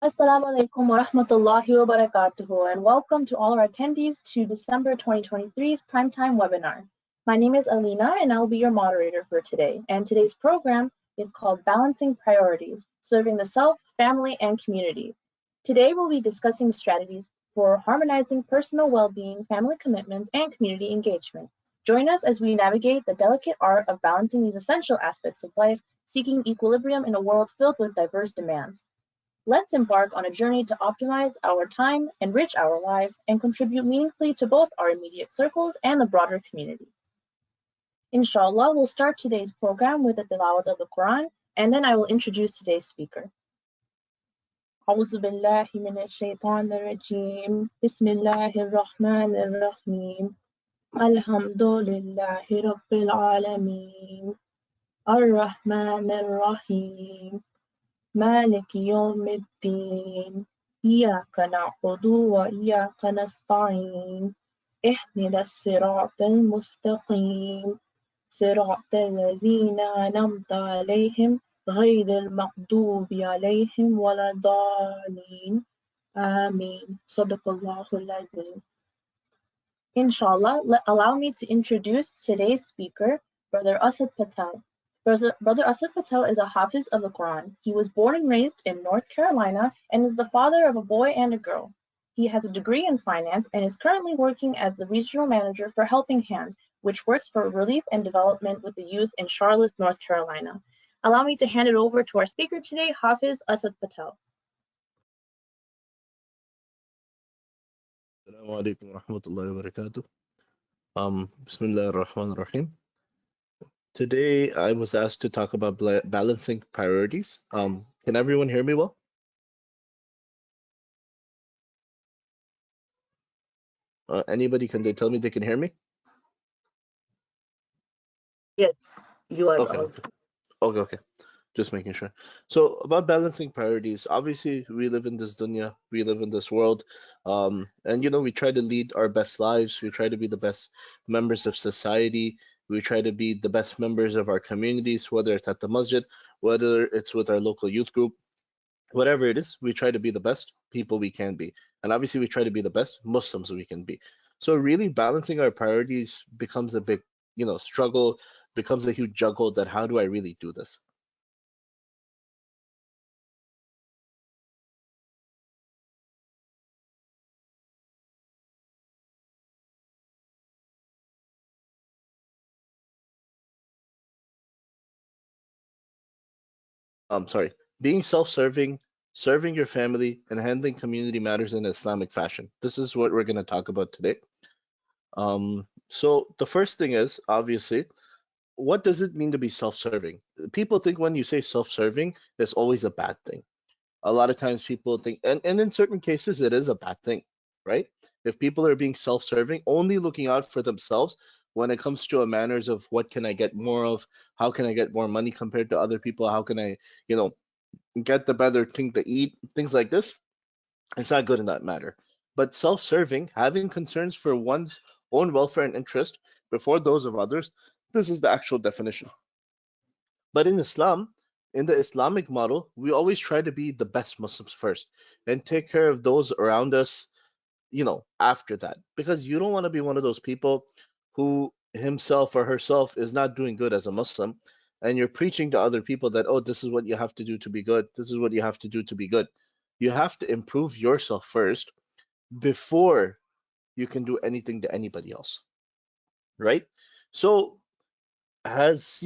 Assalamu alaikum wa rahmatullahi wa barakatuhu, and welcome to all our attendees to December 2023's Primetime webinar. My name is Alina, and I'll be your moderator for today. And today's program is called Balancing Priorities, Serving the Self, Family, and Community. Today, we'll be discussing strategies for harmonizing personal well-being, family commitments, and community engagement. Join us as we navigate the delicate art of balancing these essential aspects of life, seeking equilibrium in a world filled with diverse demands. Let's embark on a journey to optimize our time, enrich our lives, and contribute meaningfully to both our immediate circles and the broader community. Inshallah, we'll start today's program with the tilawat of the Quran, and then I will introduce today's speaker. أعوذ بالله من الشيطان الرجيم بسم الله الرحمن الرحيم الحمد لله رب العالمين الرحمن الرحيم مالك يوم الدين إياك نعبد وإياك نستعين اهدنا الصراط المستقيم صراط الذين أنعمت عليهم غير المغضوب عليهم ولا الضالين آمين صدق الله العظيم. Inshallah, allow me to introduce today's speaker, Brother Asad Patel. Brother Asad Patel is a Hafiz of the Quran. He was born and raised in North Carolina and is the father of a boy and a girl. He has a degree in finance and is currently working as the regional manager for Helping Hand, which works for relief and development with the youth in Charlotte, North Carolina. Allow me to hand it over to our speaker today, Hafiz Asad Patel. Assalamu alaikum wa rahmatullahi wa barakatuh. Bismillah ar-Rahman ar-Rahim. Today, I was asked to talk about balancing priorities. Can everyone hear me well? Anybody, can they tell me they can hear me? Yes, you are. Okay. Just making sure. So about balancing priorities, obviously we live in this dunya, we live in this world, and we try to lead our best lives. We try to be the best members of society. We try to be the best members of our communities, whether it's at the masjid, whether it's with our local youth group, whatever it is, we try to be the best people we can be. And obviously we try to be the best Muslims we can be. So really balancing our priorities becomes a big, struggle, becomes a huge juggle that how do I really do this? Being self-serving, serving your family, and handling community matters in an Islamic fashion. This is what we're going to talk about today. So the first thing is, obviously, what does it mean to be self-serving? People think when you say self-serving, it's always a bad thing. A lot of times people think, and in certain cases, it is a bad thing, right? If people are being self-serving, only looking out for themselves when it comes to a manners of what can I get more of, how can I get more money compared to other people, how can I, get the better thing to eat, things like this, it's not good in that matter. But self-serving, having concerns for one's own welfare and interest before those of others, this is the actual definition. But in Islam, in the Islamic model, we always try to be the best Muslims first and take care of those around us, after that. Because you don't want to be one of those people who himself or herself is not doing good as a Muslim, and you're preaching to other people that, oh, this is what you have to do to be good. This is what you have to do to be good. You have to improve yourself first before you can do anything to anybody else, right? So has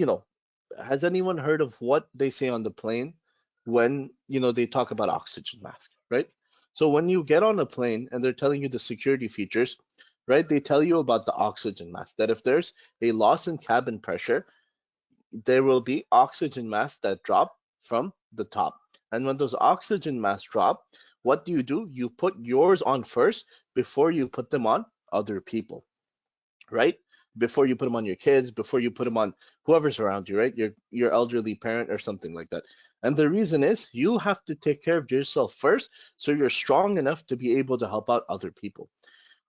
anyone heard of what they say on the plane when they talk about oxygen mask, right? So when you get on a plane and they're telling you the security features, right, they tell you about the oxygen mask, that if there's a loss in cabin pressure, there will be oxygen masks that drop from the top. And when those oxygen masks drop, what do? You put yours on first before you put them on other people, right? Before you put them on your kids, before you put them on whoever's around you, right? Your elderly parent or something like that. And the reason is you have to take care of yourself first so you're strong enough to be able to help out other people.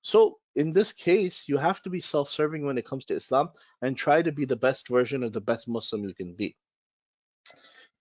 So in this case, you have to be self-serving when it comes to Islam and try to be the best version of the best Muslim you can be.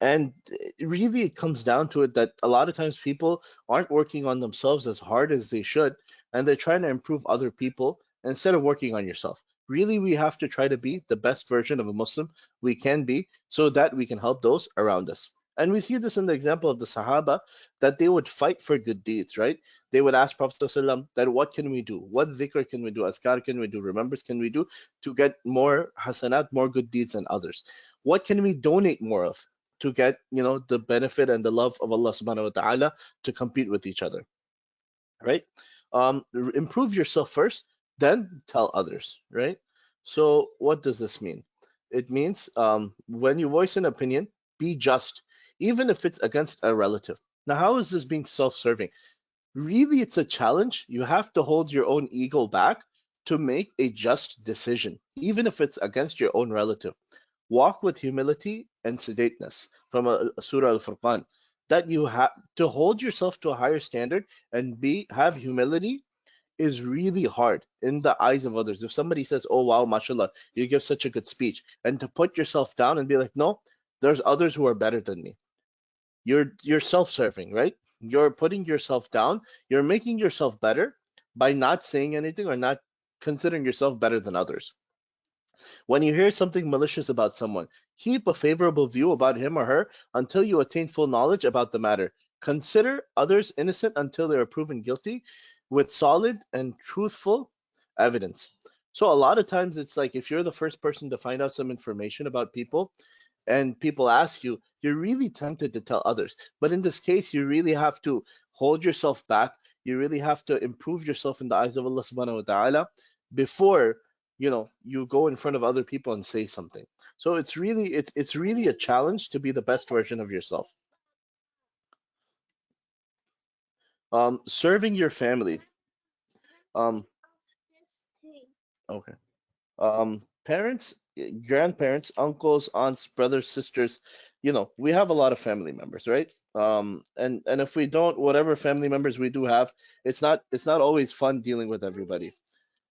And really, it comes down to it that a lot of times people aren't working on themselves as hard as they should, and they're trying to improve other people instead of working on yourself. Really, we have to try to be the best version of a Muslim we can be so that we can help those around us. And we see this in the example of the Sahaba that they would fight for good deeds, right? They would ask Prophet ﷺ that what can we do? What dhikr can we do? Azkar can we do? Remembrance can we do to get more hasanat, more good deeds than others? What can we donate more of to get, the benefit and the love of Allah subhanahu wa ta'ala to compete with each other, right? Improve yourself first, then tell others, right? So what does this mean? It means when you voice an opinion, be just, even if it's against a relative. Now, how is this being self-serving? Really, it's a challenge. You have to hold your own ego back to make a just decision, even if it's against your own relative. Walk with humility and sedateness from a Surah Al-Furqan. That you have to hold yourself to a higher standard and have humility is really hard in the eyes of others. If somebody says, "Oh wow, mashallah, you give such a good speech," and to put yourself down and be like, "No, there's others who are better than me." You're self-serving, right? You're putting yourself down. You're making yourself better by not saying anything or not considering yourself better than others. When you hear something malicious about someone, keep a favorable view about him or her until you attain full knowledge about the matter. Consider others innocent until they are proven guilty with solid and truthful evidence. So, a lot of times it's like if you're the first person to find out some information about people and people ask you, you're really tempted to tell others. But in this case, you really have to hold yourself back. You really have to improve yourself in the eyes of Allah subhanahu wa ta'ala before you go in front of other people and say something. So it's really a challenge to be the best version of yourself. Serving your family. um okay. Parents, grandparents, uncles, aunts, brothers, sisters, we have a lot of family members, right? And if we don't, whatever family members we do have, it's not always fun dealing with everybody.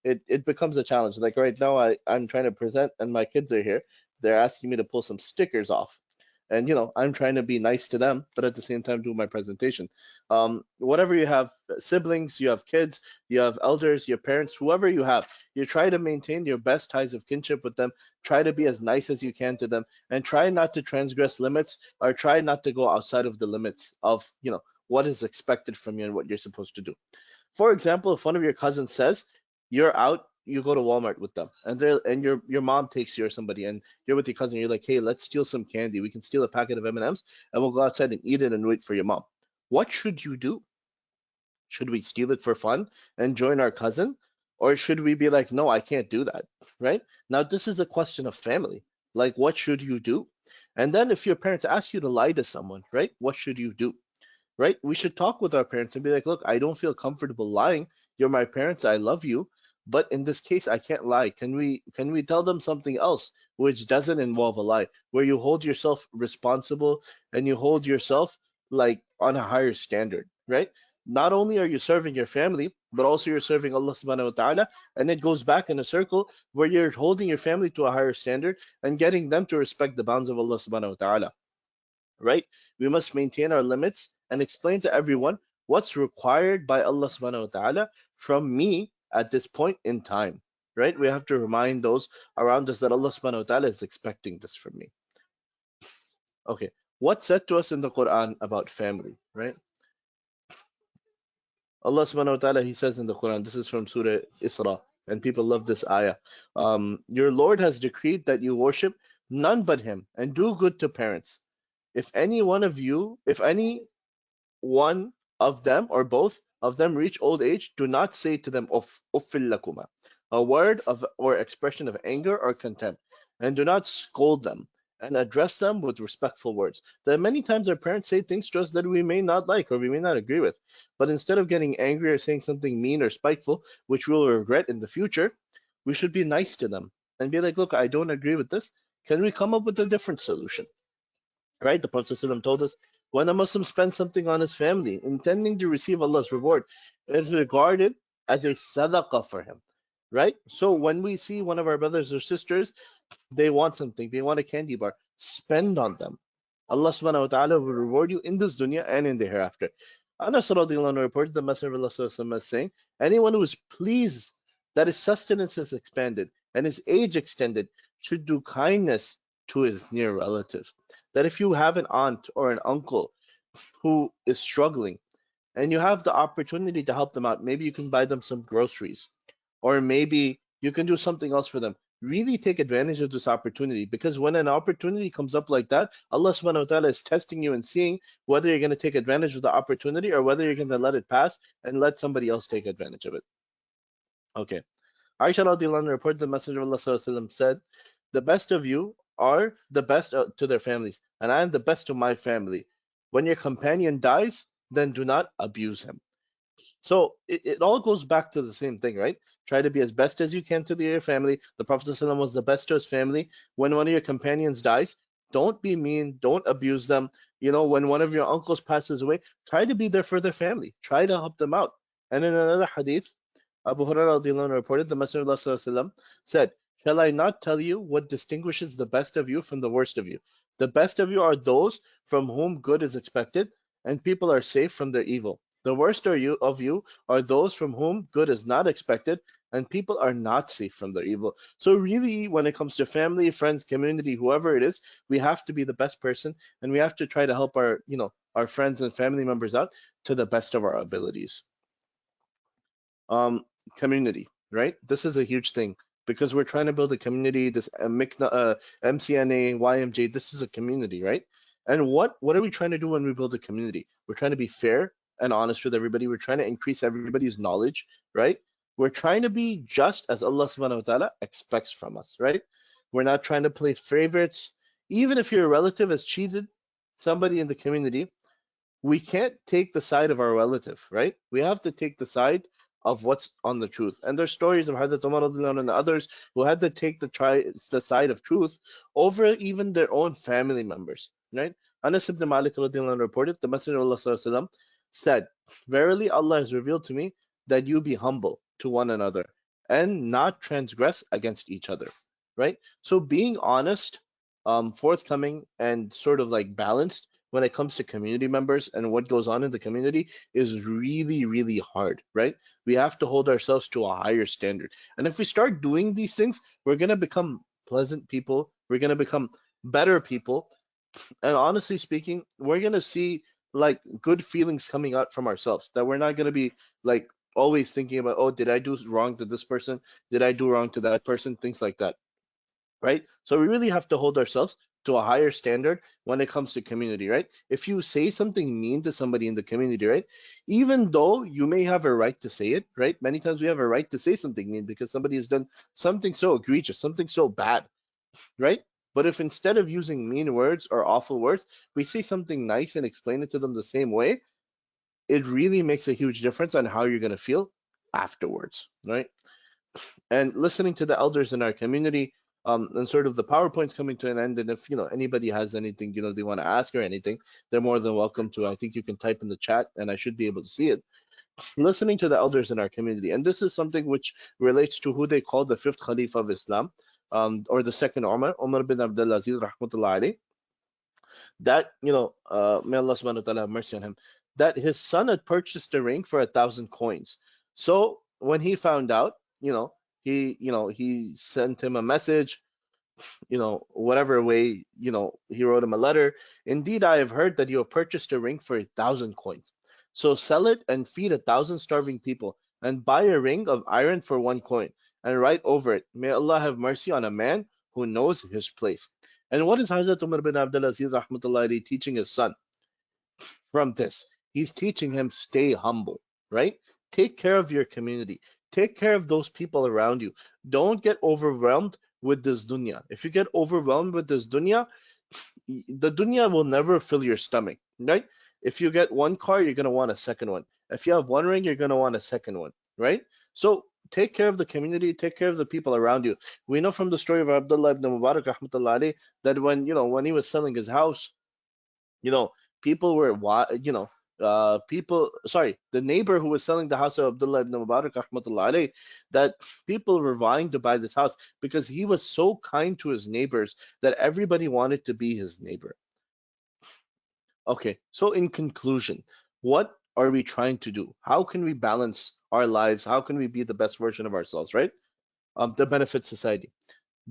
It becomes a challenge. Like right now, I'm trying to present, and my kids are here. They're asking me to pull some stickers off, and I'm trying to be nice to them, but at the same time do my presentation. Whatever you have, siblings, you have kids, you have elders, your parents, whoever you have, you try to maintain your best ties of kinship with them. Try to be as nice as you can to them, and try not to transgress limits or try not to go outside of the limits of what is expected from you and what you're supposed to do. For example, if one of your cousins says you're out, you go to Walmart with them, and your mom takes you or somebody, and you're with your cousin. You're like, hey, let's steal some candy. We can steal a packet of M&Ms, and we'll go outside and eat it and wait for your mom. What should you do? Should we steal it for fun and join our cousin, or should we be like, no, I can't do that, right? Now, this is a question of family. Like, what should you do? And then if your parents ask you to lie to someone, right? What should you do? Right? We should talk with our parents and be like, look, I don't feel comfortable lying. You're my parents. I love you. But in this case, I can't lie. Can we tell them something else which doesn't involve a lie, where you hold yourself responsible and you hold yourself like on a higher standard, right? Not only are you serving your family, but also you're serving Allah subhanahu wa ta'ala. And it goes back in a circle where you're holding your family to a higher standard and getting them to respect the bounds of Allah subhanahu wa ta'ala, right? We must maintain our limits and explain to everyone what's required by Allah subhanahu wa ta'ala from me at this point in time, right? We have to remind those around us that Allah subhanahu wa ta'ala is expecting this from me. Okay, what's said to us in the Quran about family, right? Allah subhanahu wa ta'ala, He says in the Quran, this is from Surah Isra, and people love this ayah. Your Lord has decreed that you worship none but Him and do good to parents. If any one of you, if any one of them or both of them reach old age, do not say to them uffil lakuma, a word of or expression of anger or contempt, and do not scold them and address them with respectful words. That many times our parents say things to us that we may not like or we may not agree with, but instead of getting angry or saying something mean or spiteful, which we will regret in the future, we should be nice to them and be like, look, I don't agree with this. Can we come up with a different solution? Right? The Prophet ﷺ told us when a Muslim spends something on his family, intending to receive Allah's reward, it is regarded as a sadaqah for him. Right? So when we see one of our brothers or sisters, they want something, they want a candy bar, spend on them. Allah subhanahu wa ta'ala will reward you in this dunya and in the hereafter. Anas radiallahu anhu reported the Messenger of Allah sallallahu alaihi wasallam as saying, anyone who is pleased that his sustenance is expanded and his age extended should do kindness to his near relative. That if you have an aunt or an uncle who is struggling and you have the opportunity to help them out, maybe you can buy them some groceries, or maybe you can do something else for them. Really take advantage of this opportunity, because when an opportunity comes up like that, Allah subhanahu wa ta'ala is testing you and seeing whether you're going to take advantage of the opportunity or whether you're going to let it pass and let somebody else take advantage of it. Okay. Aisha radiallahu anha reported the Messenger of Allah sallallahu alaihi wasallam said, the best of you are the best to their families, and I am the best to my family. When your companion dies, then do not abuse him. So it all goes back to the same thing, right? Try to be as best as you can to your family. The Prophet ﷺ was the best to his family. When one of your companions dies, don't be mean, don't abuse them. You know, when one of your uncles passes away, try to be there for their family. Try to help them out. And in another hadith, Abu Hurairah reported, the Messenger of Allah ﷺ said, shall I not tell you what distinguishes the best of you from the worst of you? The best of you are those from whom good is expected, and people are safe from their evil. The worst of you are those from whom good is not expected, and people are not safe from their evil. So really, when it comes to family, friends, community, whoever it is, we have to be the best person, and we have to try to help our, our friends and family members out to the best of our abilities. Um, Community, right? This is a huge thing because we're trying to build a community. This MCNA YMj, this is a community, right? And what are we trying to do when we build a community? We're trying to be fair and honest with everybody. We're trying to increase everybody's knowledge, right? We're trying to be just as Allah subhanahu wa ta'ala expects from us, right? We're not trying to play favorites. Even if your relative has cheated somebody in the community, we can't take the side of our relative, right? We have to take the side of what's on the truth. And there's stories of Hadith Umar and others who had to take the side of truth over even their own family members, right? Anas ibn Malik reported, the Messenger of Allah said, verily Allah has revealed to me that you be humble to one another and not transgress against each other, right? So being honest, forthcoming, and sort of like balanced when it comes to community members and what goes on in the community is really, really hard, right? We have to hold ourselves to a higher standard. And if we start doing these things, we're going to become pleasant people. We're going to become better people. And honestly speaking, we're going to see like good feelings coming out from ourselves, that we're not going to be like always thinking about, oh, did I do wrong to this person? Did I do wrong to that person? Things like that, right? So we really have to hold ourselves to a higher standard when it comes to community, right? If you say something mean to somebody in the community, right? Even though you may have a right to say it, right? Many times we have a right to say something mean because somebody has done something so egregious, something so bad, right? But if instead of using mean words or awful words, we say something nice and explain it to them the same way, it really makes a huge difference on how you're going to feel afterwards, right? And listening to the elders in our community, and sort of the PowerPoint's coming to an end. And if anybody has anything they want to ask or anything, they're more than welcome to. I think you can type in the chat, and I should be able to see it. Listening to the elders in our community, and this is something which relates to who they call the fifth Khalifa of Islam, or the second Umar bin Abdul Aziz rahmatullah alayhi, that may Allah subhanahu wa ta'ala have mercy on him, that his son had purchased a ring for 1,000 coins. So when he found out, he sent him a message, whatever way, he wrote him a letter. Indeed, I have heard that you have purchased a ring for 1,000 coins. So sell it and feed 1,000 starving people, and buy a ring of iron for 1 coin, and write over it, may Allah have mercy on a man who knows his place. And what is Hazrat Umar bin Abdul Aziz rahmatullahi teaching his son from this? He's teaching him, stay humble, right? Take care of your community. Take care of those people around you. Don't get overwhelmed with this dunya. If you get overwhelmed with this dunya, the dunya will never fill your stomach, right? If you get one car, you're going to want a second one. If you have one ring, you're going to want a second one, right? So take care of the community, take care of the people around you. We know from the story of Abdullah ibn Mubarak rahmatullahi alayhi, that when he was selling his house, you know, people were, the neighbor who was selling the house of Abdullah ibn Mubarak rahmatullah alayh, that people were vying to buy this house because he was so kind to his neighbors that everybody wanted to be his neighbor. Okay, so in conclusion, what are we trying to do? How can we balance our lives? How can we be the best version of ourselves, right? To benefit society.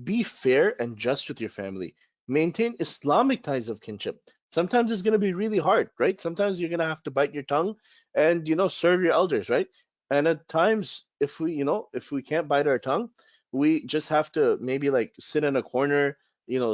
Be fair and just with your family. Maintain Islamic ties of kinship. Sometimes it's going to be really hard, right? Sometimes you're going to have to bite your tongue and, serve your elders, right? And at times, if we can't bite our tongue, we just have to maybe like sit in a corner,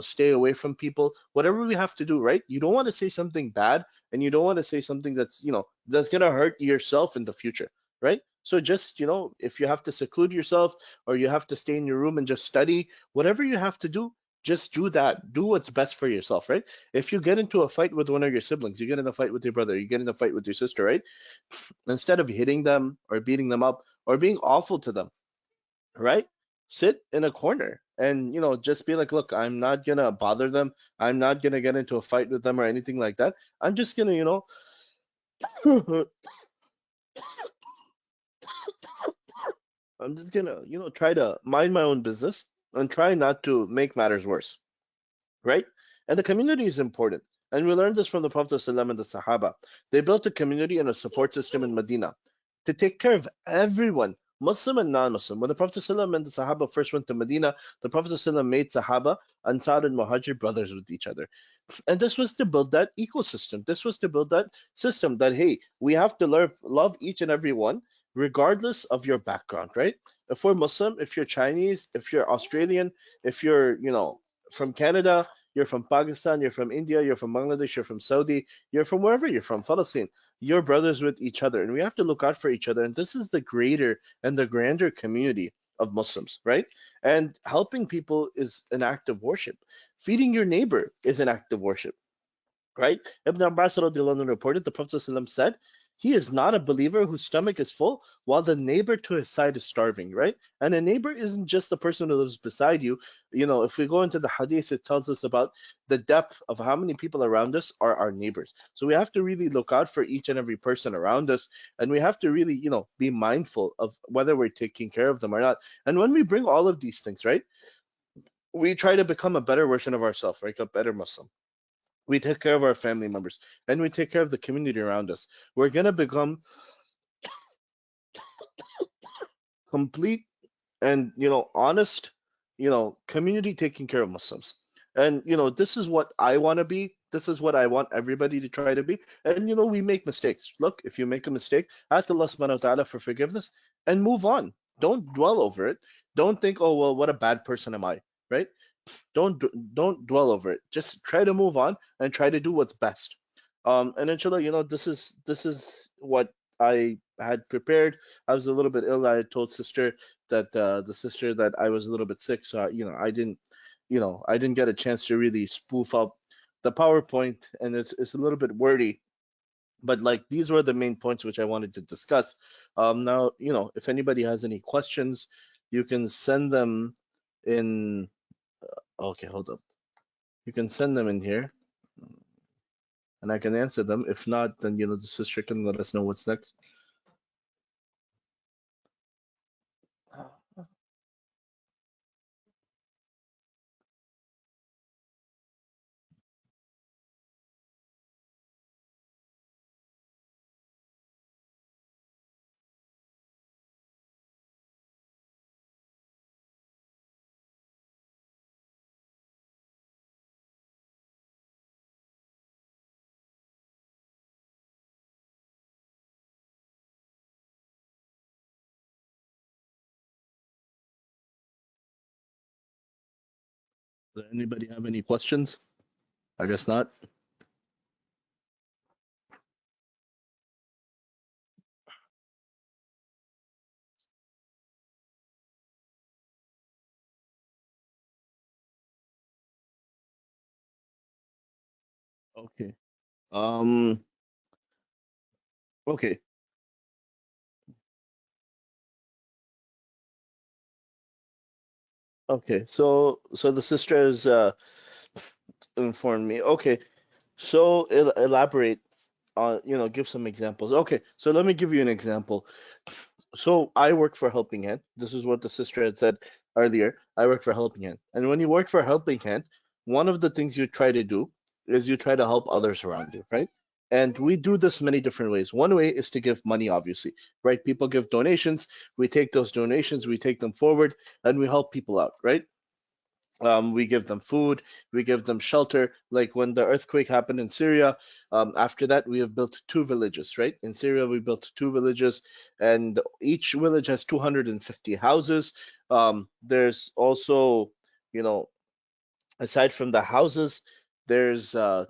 stay away from people, whatever we have to do, right? You don't want to say something bad and you don't want to say something that's going to hurt yourself in the future, right? So just, if you have to seclude yourself or you have to stay in your room and just study, whatever you have to do, just do that. Do what's best for yourself, right? If you get into a fight with one of your siblings, you get in a fight with your brother, you get in a fight with your sister, right? Instead of hitting them or beating them up or being awful to them, right? Sit in a corner and, just be like, look, I'm not gonna bother them. I'm not gonna get into a fight with them or anything like that. I'm just gonna, I'm just gonna, try to mind my own business and try not to make matters worse, right? And the community is important. And we learned this from the Prophet ﷺ and the Sahaba. They built a community and a support system in Medina to take care of everyone, Muslim and non-Muslim. When the Prophet ﷺ and the Sahaba first went to Medina, the Prophet ﷺ made Sahaba, Ansar and Muhajir brothers with each other. And this was to build that ecosystem. This was to build that system that, hey, we have to love each and every one, regardless of your background, right? If we're Muslim, if you're Chinese, if you're Australian, if you're, from Canada, you're from Pakistan, you're from India, you're from Bangladesh, you're from Saudi, you're from wherever you're from, Palestine, you're brothers with each other. And we have to look out for each other. And this is the greater and the grander community of Muslims, right? And helping people is an act of worship. Feeding your neighbor is an act of worship, right? Ibn Abbas reported the Prophet ﷺ said, he is not a believer whose stomach is full while the neighbor to his side is starving, right? And a neighbor isn't just the person who lives beside you. If we go into the hadith, it tells us about the depth of how many people around us are our neighbors. So we have to really look out for each and every person around us. And we have to really, be mindful of whether we're taking care of them or not. And when we bring all of these things, right, we try to become a better version of ourselves, right? A better Muslim. We take care of our family members and we take care of the community around us. We're going to become complete and, honest, community taking care of Muslims. And, this is what I want to be. This is what I want everybody to try to be. And, we make mistakes. Look, if you make a mistake, ask Allah subhanahu wa ta'ala for forgiveness and move on. Don't dwell over it. Don't think, oh, well, what a bad person am I, right? Don't dwell over it. Just try to move on and try to do what's best. And inshallah, this is what I had prepared. I was a little bit ill. I had told sister that the sister that I was a little bit sick, so I didn't get a chance to really spoof up the PowerPoint, and it's a little bit wordy. But like these were the main points which I wanted to discuss. Now, if anybody has any questions, you can send them in. Okay, hold up. You can send them in here and I can answer them. If not, then the sister can let us know what's next. Does anybody have any questions? I guess not. Okay. Um, okay. Okay. So the sister has informed me. Okay. So elaborate on, give some examples. Okay. So let me give you an example. So I work for Helping Hand. This is what the sister had said earlier. I work for Helping Hand. And when you work for Helping Hand, one of the things you try to do is you try to help others around you, right? And we do this many different ways. One way is to give money, obviously, right? People give donations. We take those donations, we take them forward, and we help people out, right? We give them food, we give them shelter. Like when the earthquake happened in Syria, after that, we have built two villages, right? In Syria, we built two villages, and each village has 250 houses. There's also, you know, aside from the houses, there's a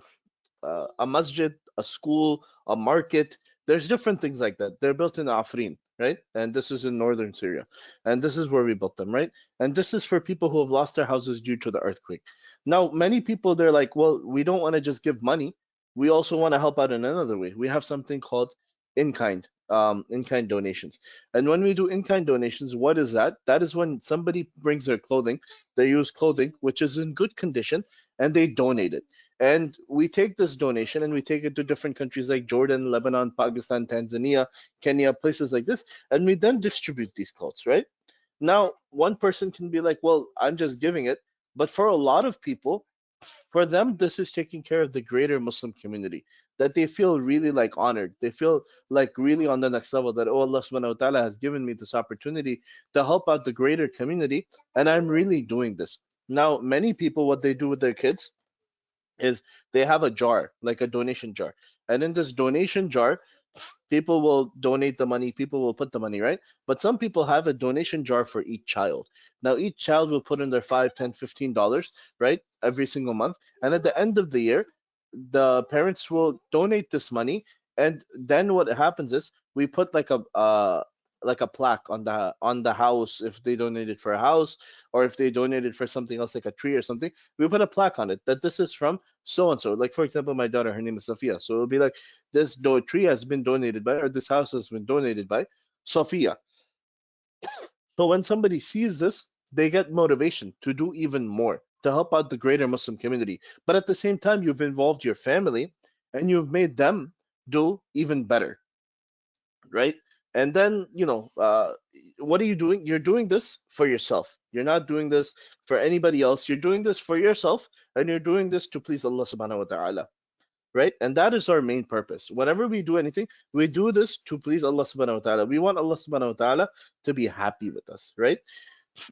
masjid, a school, a market. There's different things like that. They're built in Afrin, right? And this is in northern Syria. And this is where we built them, right? And this is for people who have lost their houses due to the earthquake. Now, many people, they're like, well, we don't want to just give money. We also want to help out in another way. We have something called in-kind donations. And when we do in-kind donations, what is that? That is when somebody brings their clothing, they use clothing which is in good condition, and they donate it. And we take this donation and we take it to different countries like Jordan, Lebanon, Pakistan, Tanzania, Kenya, places like this, and we then distribute these clothes, right? Now, one person can be like, well, I'm just giving it. But for a lot of people, for them, this is taking care of the greater Muslim community, that they feel really like honored. They feel like really on the next level that, oh, Allah subhanahu wa ta'ala has given me this opportunity to help out the greater community, and I'm really doing this. Now, many people, what they do with their kids, is they have a jar, like a donation jar. And in this donation jar, people will donate the money, people will put the money, right? But some people have a donation jar for each child. Now, each child will put in their 5, 10, $15, right? Every single month. And at the end of the year, the parents will donate this money. And then what happens is we put like a plaque on the house if they donated for a house, or if they donated for something else like a tree or something, we put a plaque on it that this is from so and so. Like for example, my daughter, her name is Sophia, so it'll be like this tree has been donated by, or this house has been donated by Sophia. So when somebody sees this, they get motivation to do even more, to help out the greater Muslim community. But at the same time, you've involved your family and you've made them do even better, right? And then, what are you doing? You're doing this for yourself. You're not doing this for anybody else. You're doing this for yourself, and you're doing this to please Allah subhanahu wa ta'ala, right? And that is our main purpose. Whenever we do anything, we do this to please Allah subhanahu wa ta'ala. We want Allah subhanahu wa ta'ala to be happy with us, right?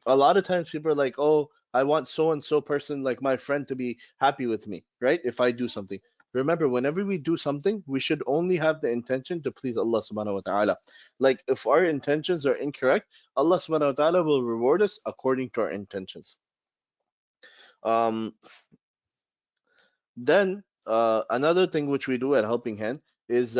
A lot of times people are like, oh, I want so and so person, like my friend, to be happy with me, right? If I do something. Remember, whenever we do something, we should only have the intention to please Allah subhanahu wa ta'ala. Like if our intentions are incorrect, Allah subhanahu wa ta'ala will reward us according to our intentions. Um, then another thing which we do at Helping Hand is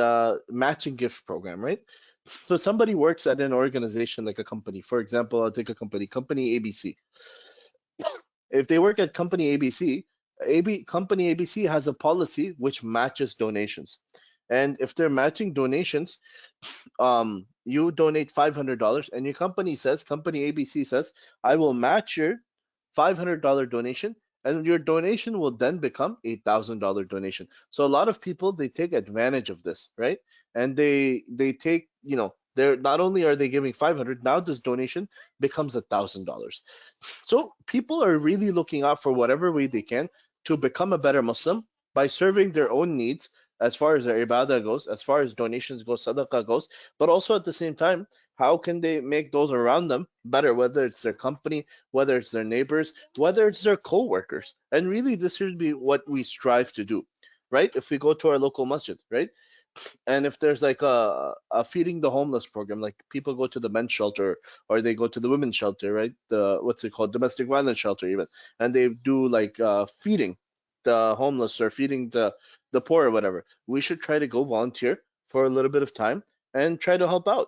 matching gift program, right? So somebody works at an organization like a company. For example, I'll take a company, company ABC. If they work at company ABC, company ABC has a policy which matches donations. And if they're matching donations, you donate $500 and your company ABC says, I will match your $500 donation, and your donation will then become $1,000 donation. So a lot of people, they take advantage of this, right? And they take, they're not only are they giving 500, now this donation becomes $1,000. So people are really looking out for whatever way they can to become a better Muslim by serving their own needs as far as their ibadah goes, as far as donations go, sadaqah goes, but also at the same time, how can they make those around them better, whether it's their company, whether it's their neighbors, whether it's their co-workers. And really, this should be what we strive to do, right? If we go to our local masjid, right? And if there's like a feeding the homeless program, like people go to the men's shelter or they go to the women's shelter, right? The what's it called, domestic violence shelter even, and they do like feeding the homeless or feeding the poor or whatever. We should try to go volunteer for a little bit of time and try to help out.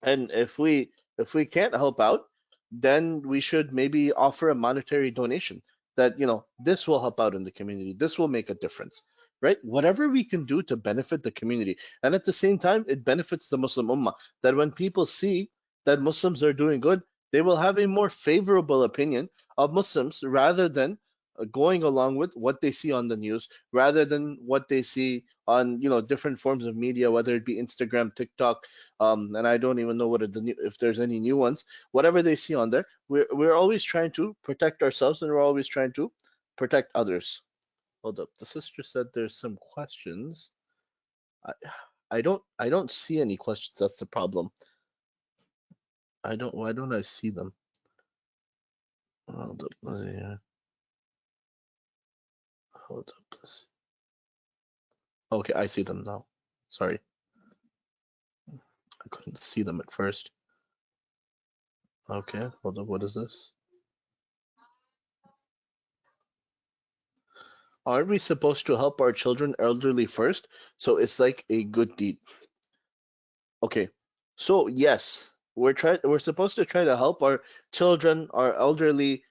And if we can't help out, then we should maybe offer a monetary donation that, this will help out in the community. This will make a difference, right? Whatever we can do to benefit the community. And at the same time, it benefits the Muslim Ummah. That when people see that Muslims are doing good, they will have a more favorable opinion of Muslims rather than going along with what they see on the news, rather than what they see on, different forms of media, whether it be Instagram, TikTok, and I don't even know if there's any new ones. Whatever they see on there, we're always trying to protect ourselves, and we're always trying to protect others. Hold up. The sister said there's some questions. I I don't see any questions. That's the problem. Why don't I see them? Hold up. Let's see here. Hold up. Okay, I see them now. Sorry. I couldn't see them at first. Okay, hold up. What is this? Aren't we supposed to help our children elderly first? So it's like a good deed. Okay. So yes, we're supposed to try to help our children, our elderly,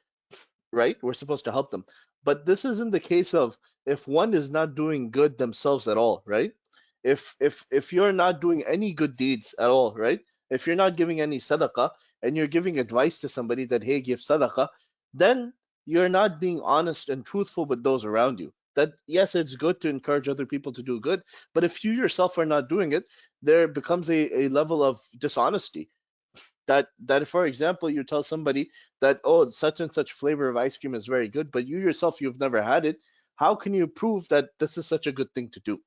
right? We're supposed to help them. But this isn't the case of if one is not doing good themselves at all, right? If you're not doing any good deeds at all, right? If you're not giving any sadaqah and you're giving advice to somebody that hey, give sadaqah, then you're not being honest and truthful with those around you. That yes, it's good to encourage other people to do good, but if you yourself are not doing it, there becomes a level of dishonesty that for example you tell somebody that oh such and such flavor of ice cream is very good but you yourself you've never had it, how can you prove that this is such a good thing to do?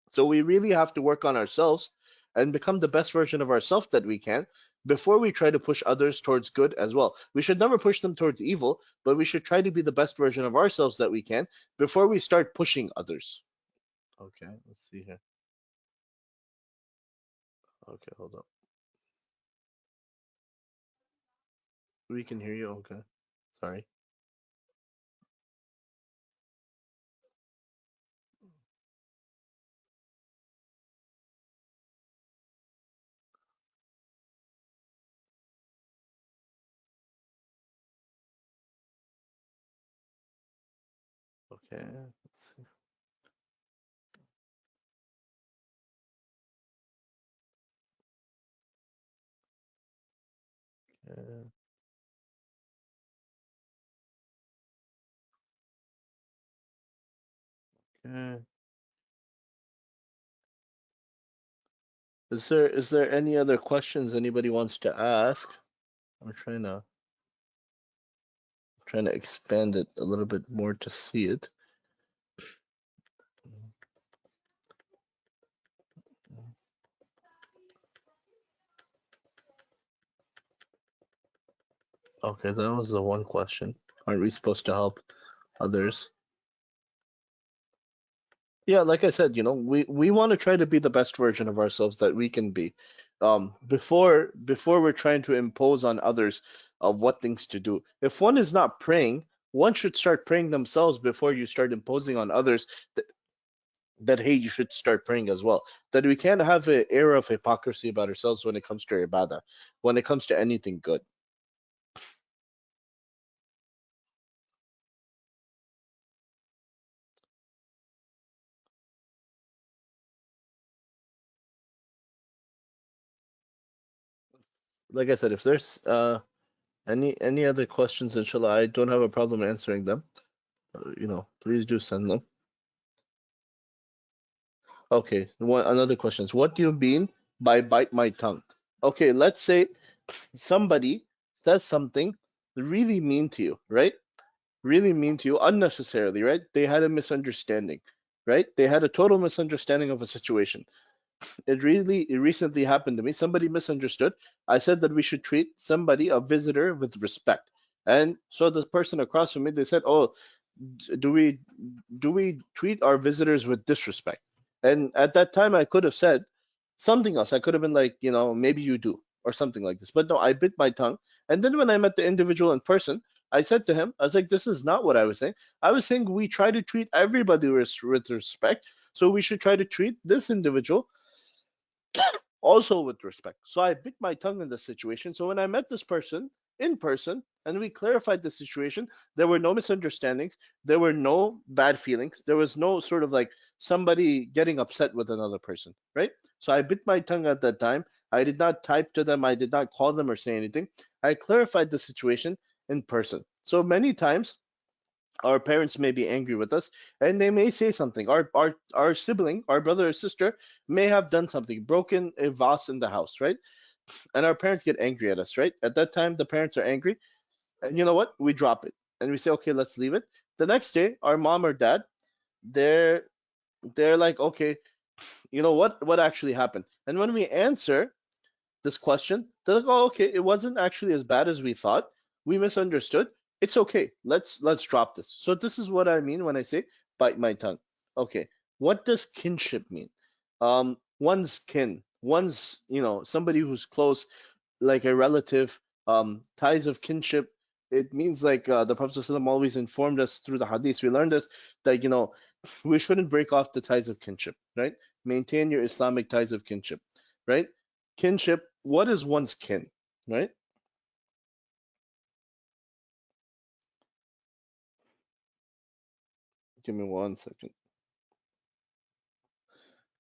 So we really have to work on ourselves and become the best version of ourselves that we can before we try to push others towards good as well. We should never push them towards evil, but we should try to be the best version of ourselves that we can before we start pushing others. Okay, let's see here. Okay, hold on. We can hear you. Okay, sorry. Okay, let's see. Okay. Okay. Is there any other questions anybody wants to ask? I'm trying to expand it a little bit more to see it. Okay, that was the one question. Aren't we supposed to help others? Yeah, like I said, we want to try to be the best version of ourselves that we can be. Before we're trying to impose on others of what things to do. If one is not praying, one should start praying themselves before you start imposing on others that hey, you should start praying as well. That we can't have an air of hypocrisy about ourselves when it comes to ibadah, when it comes to anything good. Like I said, if there's any other questions, inshallah, I don't have a problem answering them. Please do send them. Okay, another question is, what do you mean by bite my tongue? Okay, let's say somebody says something really mean to you, right? Really mean to you unnecessarily, right? They had a misunderstanding, right? They had a total misunderstanding of a situation. It recently happened to me. Somebody misunderstood. I said that we should treat somebody, a visitor, with respect. And so the person across from me, they said, "Oh, do we treat our visitors with disrespect?" And at that time, I could have said something else. I could have been like, maybe you do, or something like this. But no, I bit my tongue. And then when I met the individual in person, I said to him, I was like, this is not what I was saying. I was saying we try to treat everybody with respect. So we should try to treat this individual also with respect. So I bit my tongue in the situation. So when I met this person in person and we clarified the situation, there were no misunderstandings, there were no bad feelings, there was no sort of like somebody getting upset with another person, right? So I bit my tongue at that time. I did not type to them, I did not call them or say anything. I clarified the situation in person. So many times our parents may be angry with us and they may say something. Our sibling, our brother or sister may have done something, broken a vase in the house, right? And our parents get angry at us, right? At that time, the parents are angry. And you know what? We drop it and we say, okay, let's leave it. The next day, our mom or dad, they're they're like, okay, you know what actually happened? And when we answer this question, they're like, oh, okay, it wasn't actually as bad as we thought. We misunderstood. It's okay. Let's drop this. So this is what I mean when I say bite my tongue. Okay, what does kinship mean? One's kin, one's, somebody who's close, like a relative, ties of kinship. It means like the Prophet ﷺ always informed us through the hadith. We learned this that we shouldn't break off the ties of kinship, right? Maintain your Islamic ties of kinship, right? Kinship, what is one's kin, right? Give me 1 second.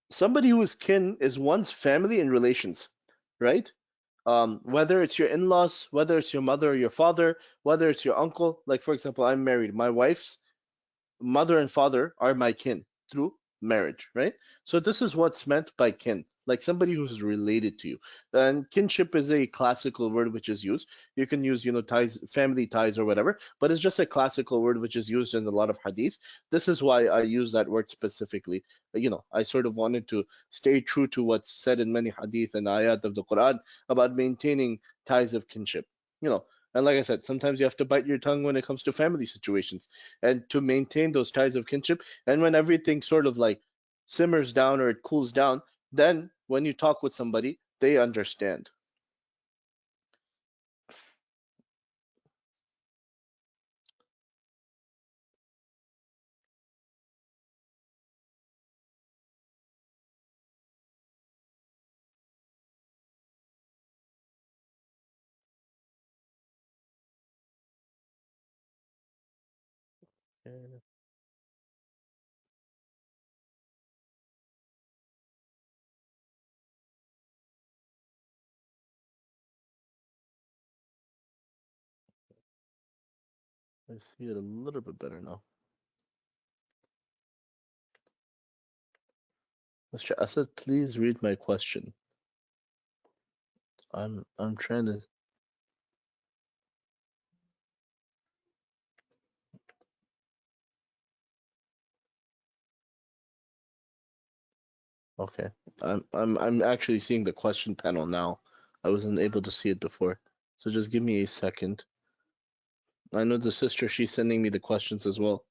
Somebody who is kin is one's family and relations, right? Whether it's your in-laws, whether it's your mother or your father, whether it's your uncle. Like for example, I'm married. My wife's mother and father are my kin through marriage, right? So this is what's meant by kin, like somebody who's related to you. And kinship is a classical word which is used. You can use, ties, family ties or whatever, but it's just a classical word which is used in a lot of hadith. This is why I use that word specifically. I sort of wanted to stay true to what's said in many hadith and ayat of the Quran about maintaining ties of kinship. You know, and like I said, sometimes you have to bite your tongue when it comes to family situations and to maintain those ties of kinship. And when everything sort of like simmers down or it cools down, then when you talk with somebody, they understand. Yeah, I see it a little bit better now. Mr. Asad, please read my question. I'm trying to. Okay. I'm actually seeing the question panel now. I wasn't able to see it before. So just give me a second. I know the sister, she's sending me the questions as well.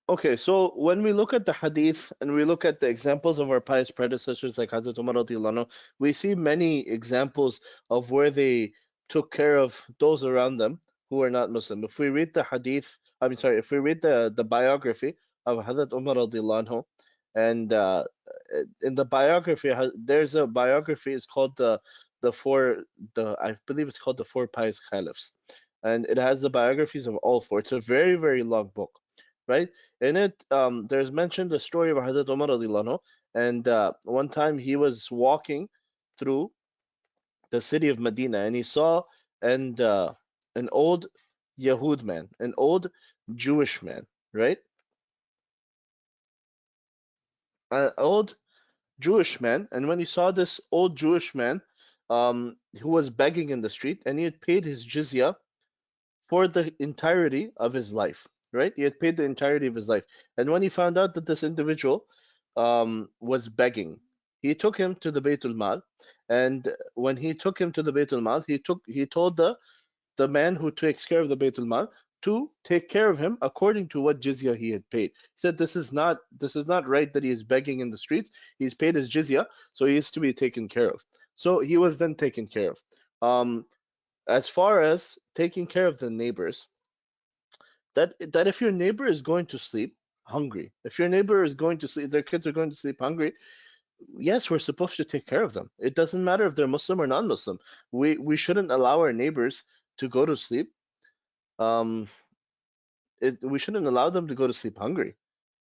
Okay, so when we look at the hadith and we look at the examples of our pious predecessors like Hazrat Umar radiallahu anhu, we see many examples of where they took care of those around them who are not Muslim. If we read the hadith, if we read the biography of Hazrat Umar radiallahu anhu, and in the biography, there's a biography, it's called the four, I believe it's called the Four Pious Caliphs. And it has the biographies of all four. It's a very, very long book, right? In it, there's mentioned the story of Hazrat Umar radiallahu anhu, and one time he was walking through the city of Medina, and he saw and an old Yahud man, an old Jewish man, right? An old Jewish man, and when he saw this old Jewish man, who was begging in the street, and he had paid his jizya for the entirety of his life, right? He had paid the entirety of his life. And when he found out that this individual was begging, he took him to the Baitul Mal. And when he took him to the Baitul Mal, he told the man who takes care of the Baitul Mal to take care of him according to what jizya he had paid. He said this is not right that he is begging in the streets. He's paid his jizya, so he is to be taken care of. So he was then taken care of. As far as taking care of the neighbors, that if your neighbor is going to sleep hungry, if your neighbor is going to sleep, their kids are going to sleep hungry, yes, we're supposed to take care of them. It doesn't matter if they're Muslim or non-Muslim. We shouldn't allow our neighbors to go to sleep. Um, we shouldn't allow them to go to sleep hungry.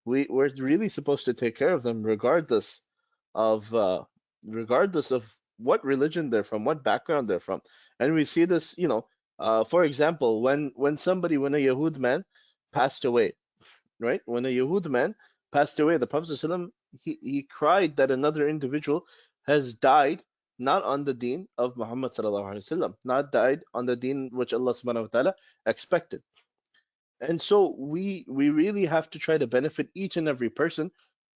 We're really supposed to take care of them of regardless of what religion they're from, what background they're from. And we see this, for example, when a Yahud man passed away, right? When a Yahud man passed away, the Prophet ﷺ, he cried that another individual has died not on the deen of Muhammad sallallahu alaihi wasallam, not died on the deen which Allah subhanahu wa ta'ala expected. And so we really have to try to benefit each and every person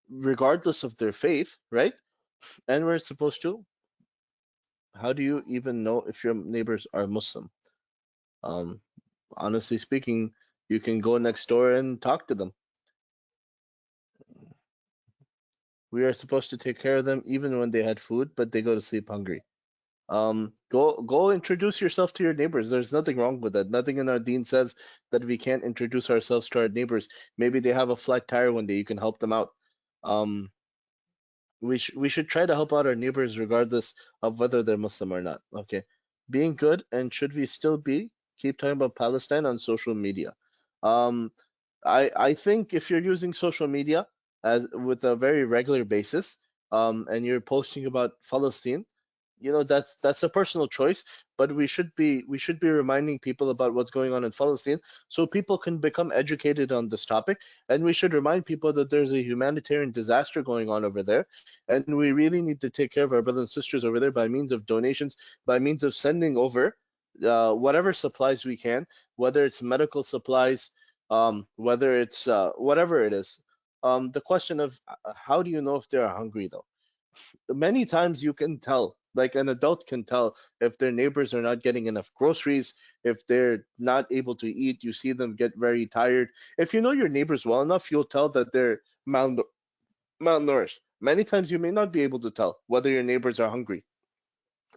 regardless of their faith, right? And we're supposed to, how do you even know if your neighbors are Muslim? Um, Honestly speaking, you can go next door and talk to them. We are supposed to take care of them even when they had food, but they go to sleep hungry. Go introduce yourself to your neighbors. There's nothing wrong with that. Nothing in our deen says that we can't introduce ourselves to our neighbors. Maybe they have a flat tire one day, you can help them out. Um, we should try to help out our neighbors regardless of whether they're Muslim or not. Okay, being good, and should we still be keep talking about Palestine on social media? Um, I think if you're using social media as with a very regular basis, and you're posting about Palestine, that's a personal choice, but we should be reminding people about what's going on in Palestine so people can become educated on this topic, and we should remind people that there's a humanitarian disaster going on over there, and we really need to take care of our brothers and sisters over there by means of donations, by means of sending over whatever supplies we can, whether it's medical supplies, whether it's whatever it is. The question of how do you know if they're hungry though? Many times you can tell, like an adult can tell, if their neighbors are not getting enough groceries, if they're not able to eat. You see them get very tired. If you know your neighbors well enough, you'll tell that they're malnourished. Many times you may not be able to tell whether your neighbors are hungry.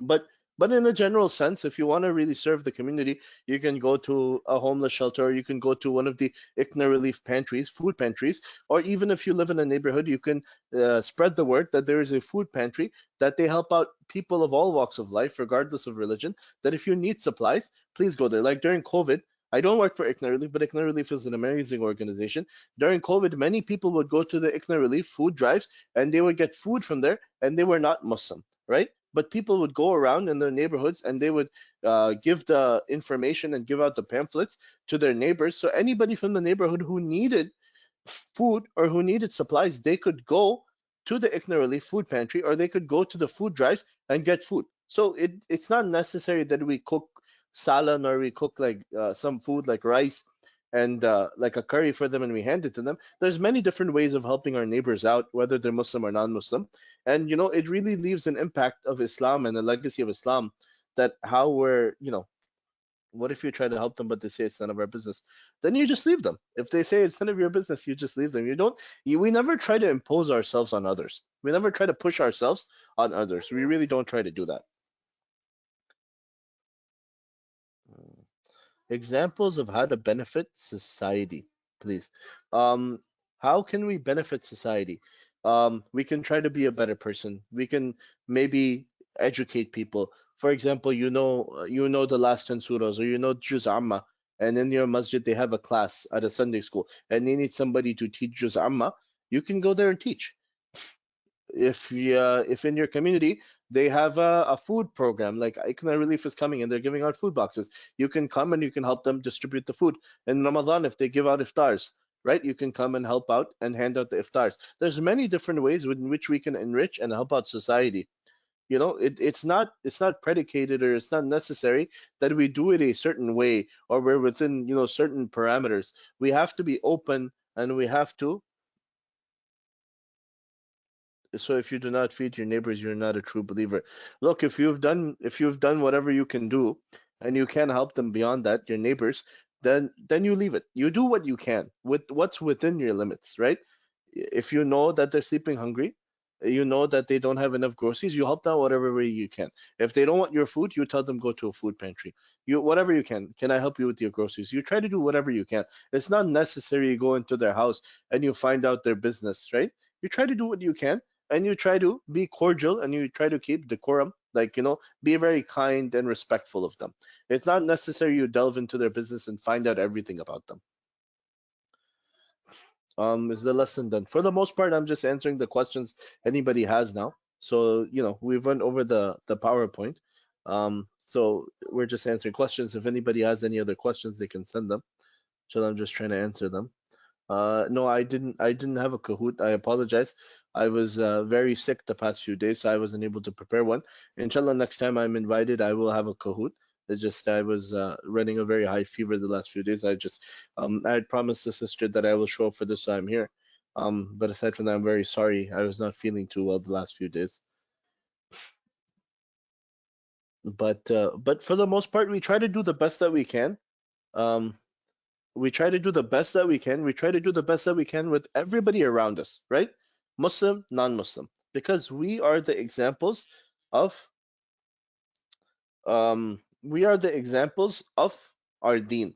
But but in a general sense, if you want to really serve the community, you can go to a homeless shelter, or you can go to one of the ICNA relief pantries, food pantries, or even if you live in a neighborhood, you can spread the word that there is a food pantry, that they help out people of all walks of life, regardless of religion. That if you need supplies, please go there. Like during COVID, I don't work for ICNA Relief, but ICNA Relief is an amazing organization. During COVID, many people would go to the ICNA Relief food drives, and they would get food from there, and they were not Muslim, right? But people would go around in their neighborhoods, and they would give the information and give out the pamphlets to their neighbors. So anybody from the neighborhood who needed food or who needed supplies, they could go to the ICNA Relief food pantry, or they could go to the food drives and get food. So it's not necessary that we cook salan, or we cook like some food like rice and like a curry for them and we hand it to them. There's many different ways of helping our neighbors out, whether they're Muslim or non-Muslim. And it really leaves an impact of Islam and the legacy of Islam, that how what if you try to help them but they say it's none of our business? Then you just leave them. If they say it's none of your business, you just leave them. We never try to impose ourselves on others. We never try to push ourselves on others. We really don't try to do that. Examples of how to benefit society, please. Um, how can we benefit society? We can try to be a better person. We can maybe educate people. For example, you know the last 10 surahs, or Juz Amma, and in your masjid they have a class at a Sunday school, and they need somebody to teach Juz Amma. You can go there and teach. If in your community they have a food program, like Ikna Relief is coming and they're giving out food boxes, you can come and you can help them distribute the food. In Ramadan, if they give out iftars, right, you can come and help out and hand out the iftars. There's many different ways in which we can enrich and help out society. It's not predicated, or it's not necessary that we do it a certain way, or we're within certain parameters. We have to be open, and we have to. So if you do not feed your neighbors, you're not a true believer. Look, if you've done whatever you can do, and you can't help them beyond that, your neighbors, then you leave it. You do what you can with what's within your limits, right? If you know that they're sleeping hungry, you know that they don't have enough groceries, you help them whatever way you can. If they don't want your food, you tell them go to a food pantry. You whatever you can. Can I help you with your groceries? You try to do whatever you can. It's not necessary you go into their house and you find out their business, right? You try to do what you can, and you try to be cordial, and you try to keep decorum, like be very kind and respectful of them. It's not necessary you delve into their business and find out everything about them. Is the lesson done? For the most part, I'm just answering the questions anybody has now. So we've went over the PowerPoint. So we're just answering questions. If anybody has any other questions, they can send them. So I'm just trying to answer them. No, I didn't have a Kahoot. I apologize. I was very sick the past few days, so I wasn't able to prepare one. Inshallah, next time I'm invited, I will have a Kahoot. It's just I was running a very high fever the last few days. I had promised the sister that I will show up for this, so I'm here. But aside from that, I'm very sorry. I was not feeling too well the last few days. But for the most part, we try to do the best that we can. Um, we try to do the best that we can. We try to do the best that we can with everybody around us, right? Muslim, non-Muslim, because of we are the examples of our deen.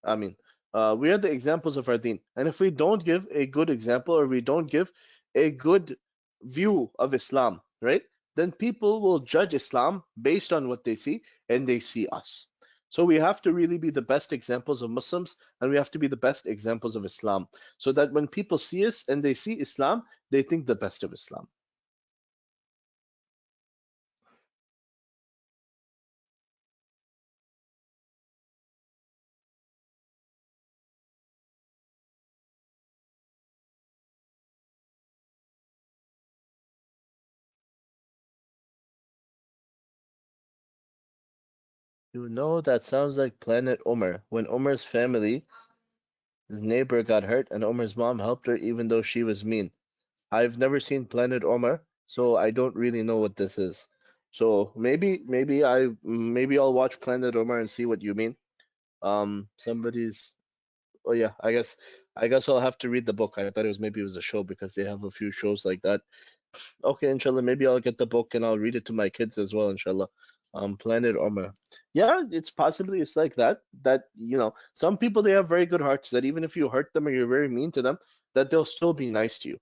I mean, we are the examples of our deen. And if we don't give a good example or we don't give a good view of Islam, right, then people will judge Islam based on what they see, and they see us. So we have to really be the best examples of Muslims, and we have to be the best examples of Islam, so that when people see us and they see Islam, they think the best of Islam. You know, that sounds like Planet Omar, when Omar's family, his neighbor, got hurt and Omar's mom helped her even though she was mean. I've never seen Planet Omar, so I don't really know what this is. So maybe I'll watch Planet Omar and see what you mean. Somebody's Oh yeah, I guess I'll have to read the book. I thought it was a show because they have a few shows like that. Okay, inshallah, maybe I'll get the book and I'll read it to my kids as well, inshallah. Planet Omar. Yeah, it's like that. Some people, they have very good hearts that even if you hurt them or you're very mean to them, that they'll still be nice to you.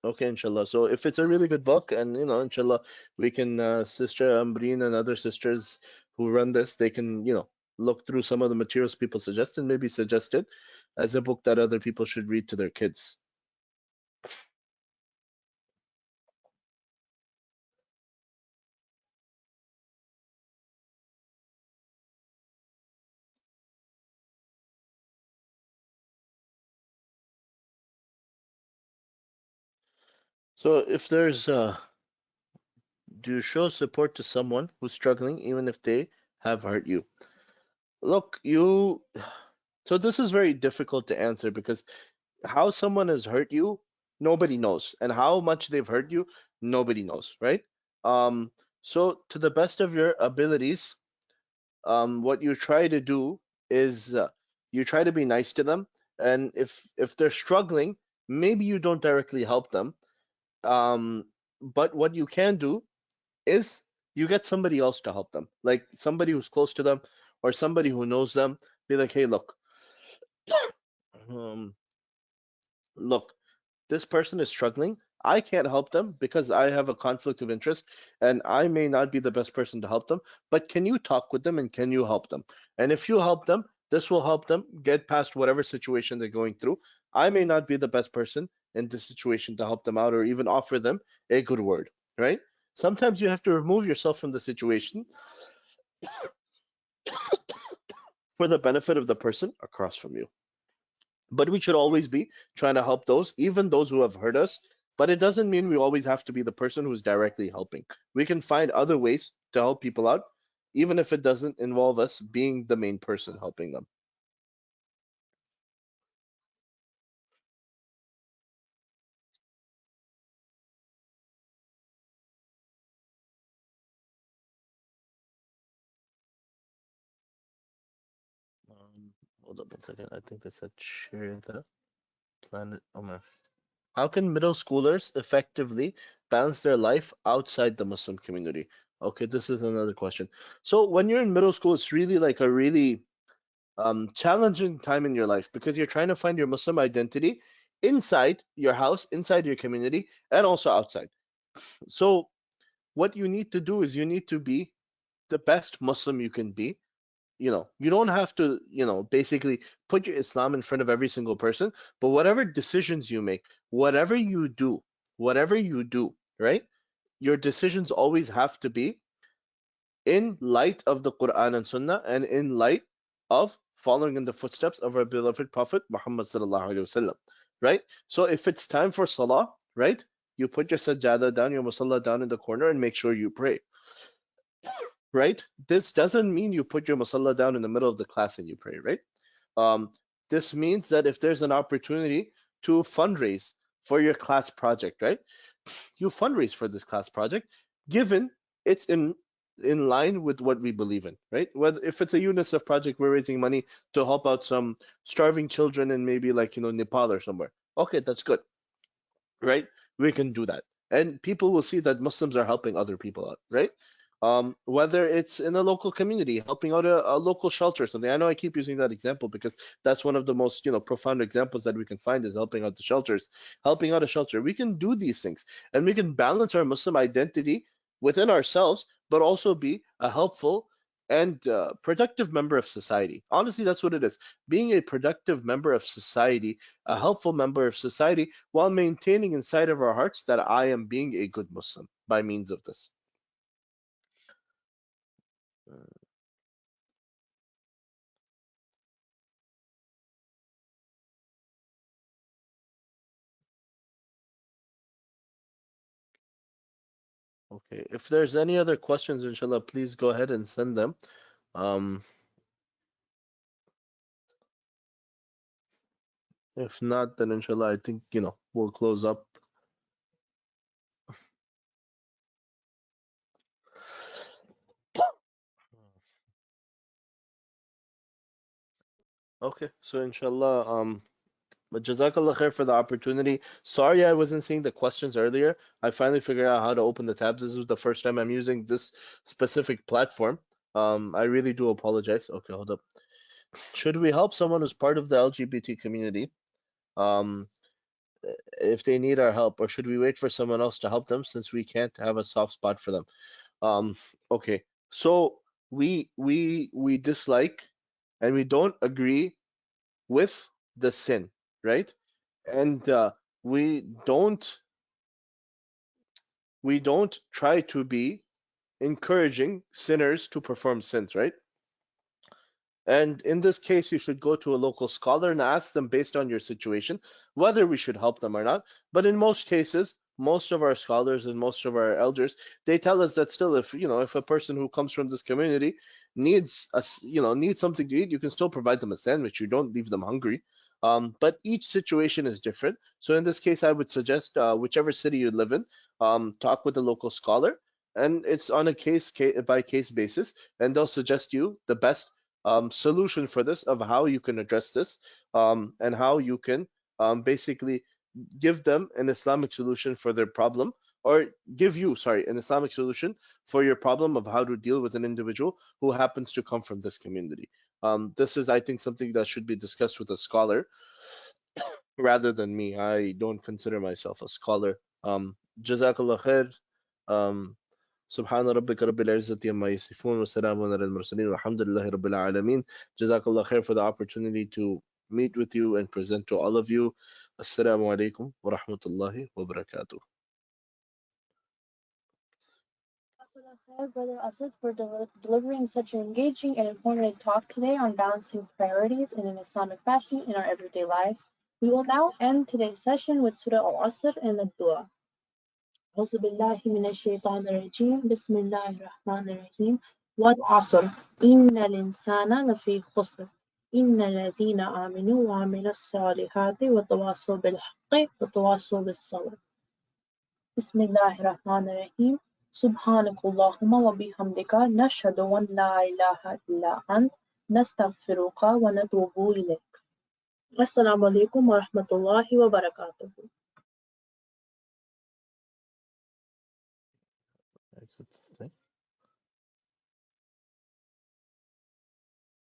Okay, inshallah. So if it's a really good book, and inshallah, we can, Sister Ambreen and other sisters who run this, they can, look through some of the materials people suggest and maybe suggest it as a book that other people should read to their kids. So if there's do you show support to someone who's struggling even if they have hurt you? Look, so this is very difficult to answer because how someone has hurt you, nobody knows, and how much they've hurt you, nobody knows, right? Um, so to the best of your abilities, what you try to do is you try to be nice to them, and if they're struggling, maybe you don't directly help them. But what you can do is you get somebody else to help them, like somebody who's close to them or somebody who knows them. Be like, hey, um, look, this person is struggling. I can't help them because I have a conflict of interest and I may not be the best person to help them, but can you talk with them and can you help them? And if you help them, this will help them get past whatever situation they're going through. I may not be the best person in this situation to help them out or even offer them a good word, right? Sometimes you have to remove yourself from the situation for the benefit of the person across from you. But we should always be trying to help those, even those who have hurt us. But it doesn't mean we always have to be the person who's directly helping. We can find other ways to help people out, even if it doesn't involve us being the main person helping them. Hold up one second. I think they said share the planet. Oh my. How can middle schoolers effectively balance their life outside the Muslim community? Okay, this is another question. So when you're in middle school, it's really like a really challenging time in your life because you're trying to find your Muslim identity inside your house, inside your community, and also outside. So, what you need to do is you need to be the best Muslim you can be. You don't have to, basically put your Islam in front of every single person, but whatever decisions you make, whatever you do, whatever you do, right? Your decisions always have to be in light of the Quran and Sunnah and in light of following in the footsteps of our beloved Prophet Muhammad sallallahu alaihi wasallam, right? So if it's time for salah, right, you put your sajjada down, your musalla down in the corner, and make sure you pray, right? This doesn't mean you put your musalla down in the middle of the class and you pray, right? Um, this means that if there's an opportunity to fundraise for your class project, right, you fundraise for this class project, given it's in line with what we believe in, right? Whether if it's a UNICEF project, we're raising money to help out some starving children in maybe like Nepal or somewhere. Okay, that's good, right? We can do that, and people will see that Muslims are helping other people out, right? Whether it's in a local community, helping out a local shelter or something. I know I keep using that example because that's one of the most profound examples that we can find is helping out the shelters, helping out a shelter. We can do these things, and we can balance our Muslim identity within ourselves, but also be a helpful and productive member of society. Honestly, that's what it is. Being a productive member of society, a helpful member of society, while maintaining inside of our hearts that I am being a good Muslim by means of this. Okay, if there's any other questions, inshallah, please go ahead and send them. Um, if not, then inshallah, I think, we'll close up. Okay, so inshallah, but Jazakallah khair for the opportunity. Sorry I wasn't seeing the questions earlier. I finally figured out how to open the tabs. This is the first time I'm using this specific platform. I really do apologize. Okay, hold up. Should we help someone who's part of the LGBT community, um, if they need our help, or should we wait for someone else to help them since we can't have a soft spot for them? Okay, so we dislike and we don't agree with the sin, right? And we don't we don't try to be encouraging sinners to perform sins, right? And in this case, you should go to a local scholar and ask them based on your situation whether we should help them or not. But in most cases, most of our scholars and most of our elders, they tell us that still, if a person who comes from this community needs something to eat, you can still provide them a sandwich. You don't leave them hungry. But each situation is different. So in this case, I would suggest whichever city you live in, talk with a local scholar, and it's on a case by case basis, and they'll suggest you the best solution for this of how you can address this, and how you can basically give them an Islamic solution for their problem, or give you, sorry, an Islamic solution for your problem of how to deal with an individual who happens to come from this community. This is, I think, something that should be discussed with a scholar rather than me. I don't consider myself a scholar. Jazakallah khair. Um, سبحان ربك رب العزة عما يصفون وسلام على المرسلين والحمد لله رب العالمين. Jazakallah khair for the opportunity to meet with you and present to all of you. Assalamu alaikum wa rahmatullahi wa barakatuh. Brother Asad, for delivering such an engaging and informative talk today on balancing priorities in an Islamic fashion in our everyday lives. We will now end today's session with Surah Al-Asr and the Dua. أعوذ بالله من الشيطان الرجيم بسم الله الرحمن الرحيم والعصر إن الإنسان لفي خسر إن الذين آمنوا وعملوا الصالحات وتواصوا بالحق وتواصوا بالصبر بسم الله الرحمن الرحيم سبحانك اللهم وبحمدك نشهد أن لا إله إلا أنت نستغفرك ونتوب إليك السلام عليكم ورحمة الله وبركاته. Exit this thing.